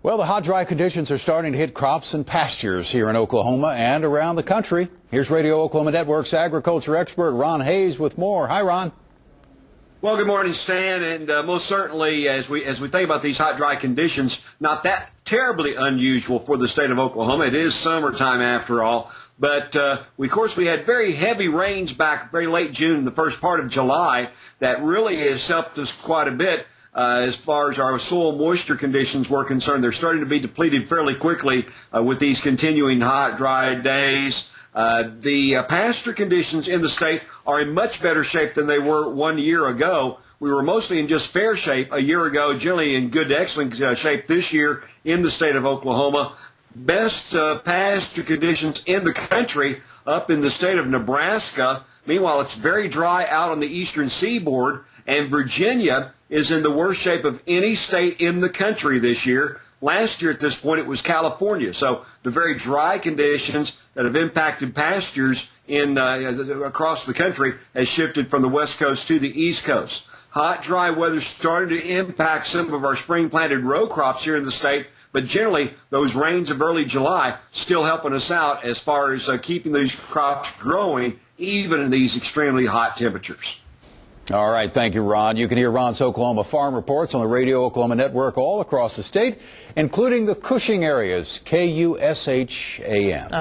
Well, the hot, dry conditions are starting to hit crops and pastures here in Oklahoma and around the country. Here's Radio Oklahoma Network's agriculture expert Ron Hayes with more. Hi, Ron. Well, good morning, Stan, and most certainly as we think about these hot, dry conditions, not that terribly unusual for the state of Oklahoma. It is summertime after all, but of course we had very heavy rains back very late June, the first part of July, that really has helped us quite a bit. As far as our soil moisture conditions were concerned, they're starting to be depleted fairly quickly with these continuing hot, dry days. The pasture conditions in the state are in much better shape than they were 1 year ago. We were mostly in just fair shape a year ago, generally in good to excellent shape this year in the state of Oklahoma. Best pasture conditions in the country up in the state of Nebraska. Meanwhile, it's very dry out on the eastern seaboard, and Virginia is in the worst shape of any state in the country this year. Last year at this point it was California. So the very dry conditions that have impacted pastures in across the country has shifted from the west coast to the east coast. Hot, dry weather started to impact some of our spring planted row crops here in the state, but generally those rains of early July still helping us out as far as keeping these crops growing even in these extremely hot temperatures. All right, thank you, Ron. You can hear Ron's Oklahoma Farm Reports on the Radio Oklahoma Network all across the state, including the Cushing areas, KUSH AM.